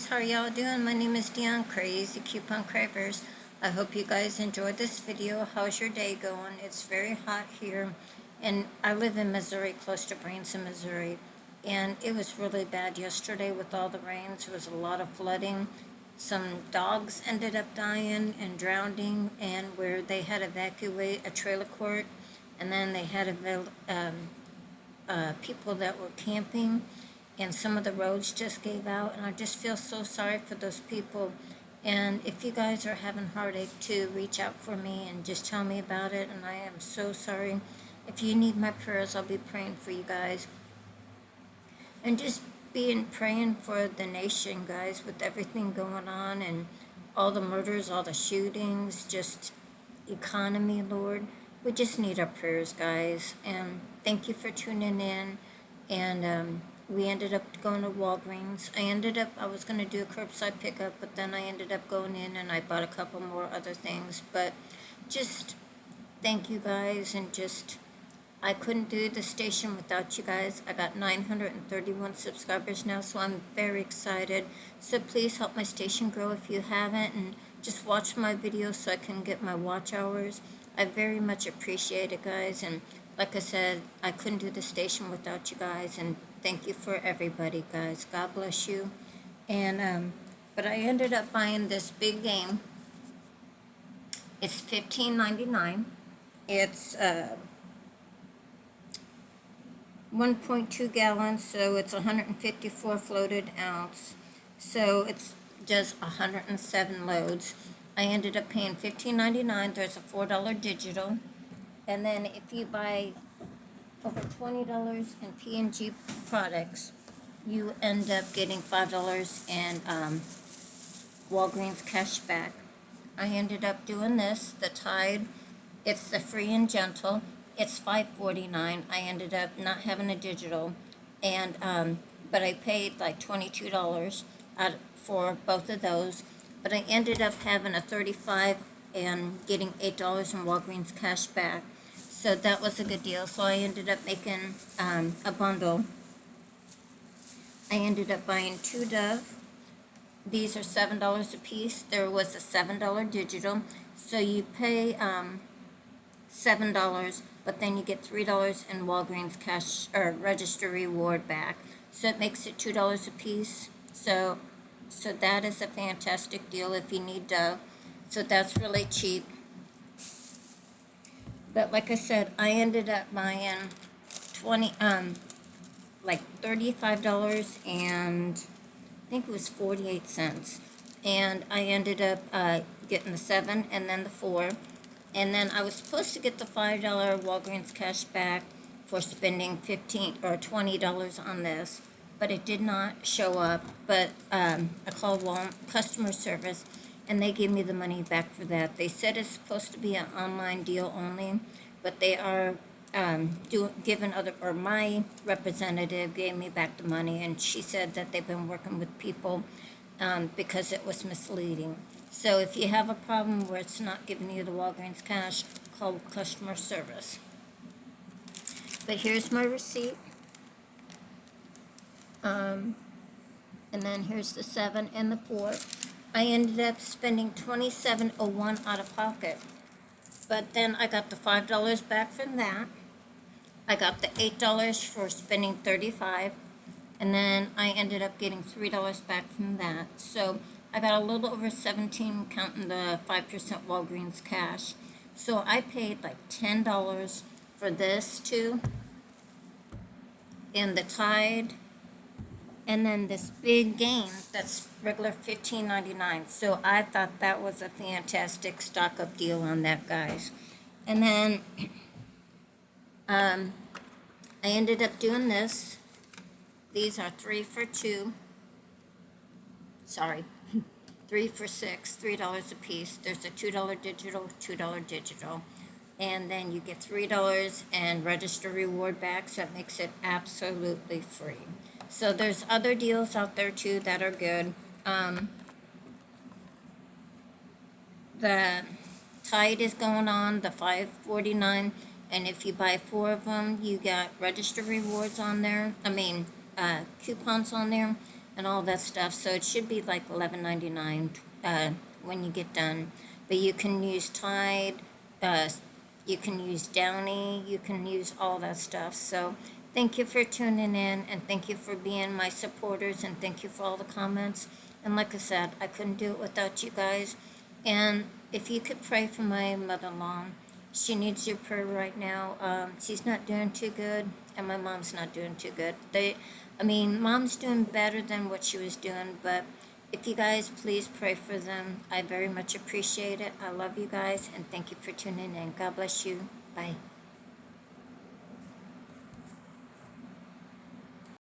guys, how are y'all doing? My name is Dion, Crazy Coupon Cravers. I hope you guys enjoyed this video. How's your day going? It's very hot here, and I live in Missouri, close to Branson, Missouri, and it was really bad yesterday with all the rains. There was a lot of flooding. Some dogs ended up dying and drowning, and where they had to evacuate a trailer court, and then they had people that were camping, and some of the roads just gave out, and I just feel so sorry for those people. And if you guys are having heartache too, reach out for me and just tell me about it, and I am so sorry. If you need my prayers, I'll be praying for you guys. And just praying for the nation, guys, with everything going on and all the murders, all the shootings, just economy, Lord. We just need our prayers, guys. And thank you for tuning in. And we ended up going to Walgreens. I was going to do a curbside pickup, but then I ended up going in and I bought a couple more other things. But just thank you guys, and just, I couldn't do the station without you guys. I got 931 subscribers now, so I'm very excited. So please help my station grow if you haven't, and just watch my videos so I can get my watch hours. I very much appreciate it, guys. And like I said, I couldn't do the station without you guys, and thank you for everybody, guys. God bless you. And but I ended up buying this big game. It's $15.99. It's 1.2 gallons, so it's 154 floated ounce. So it's just 107 loads. I ended up paying $15.99. There's a $4 digital. And then if you buy over $20 in P&G products, you end up getting $5 in Walgreens cash back. I ended up doing this, the Tide. It's the Free and Gentle. It's $5.49. I ended up not having a digital, and but I paid like $22 for both of those. But I ended up having a 35 and getting $8 in Walgreens cash back. So that was a good deal. So I ended up making a bundle. I ended up buying 2 Dove. These are $7 a piece. There was a $7 digital. So you pay $7, but then you get $3 in Walgreens cash or register reward back. So it makes it $2 a piece. So that is a fantastic deal if you need Dove. So that's really cheap. But like I said, I ended up buying like $35, and I think it was 48 cents. And I ended up getting the 7 and then the 4. And then I was supposed to get the $5 Walgreens cash back for spending $15 or $20 on this, but it did not show up. But I called customer service, and they gave me the money back for that. They said it's supposed to be an online deal only, but they are my representative gave me back the money, and she said that they've been working with people because it was misleading. So if you have a problem where it's not giving you the Walgreens cash, call customer service. But here's my receipt. And then here's the 7 and the 4. I ended up spending $27.01 out of pocket. But then I got the $5 back from that. I got the $8 for spending $35. And then I ended up getting $3 back from that. So I got a little over 17, counting the 5% Walgreens cash. So I paid like $10 for this too, and the Tide, and then this big game that's regular $15.99. So I thought that was a fantastic stock-up deal on that, guys. And then I ended up doing this. These are 3 for 2. Sorry. 3 for 6, $3 a piece. There's a $2 digital, $2 digital. And then you get $3 and register reward back, so it makes it absolutely free. So there's other deals out there too that are good. The Tide is going on, the $5.49, and if you buy 4 of them, you got register rewards on there. Coupons on there. and all that stuff. So it should be like $11.99 when you get done. But you can use Tide, uh, you can use Downy, you can use all that stuff. So thank you for tuning in, and thank you for being my supporters, and thank you for all the comments. And like I said, I couldn't do it without you guys. And if you could pray for my mother-in-law, she needs your prayer right now. She's not doing too good, and my mom's not doing too good. Mom's doing better than what she was doing, but if you guys please pray for them, I very much appreciate it. I love you guys, and thank you for tuning in. God bless you. Bye.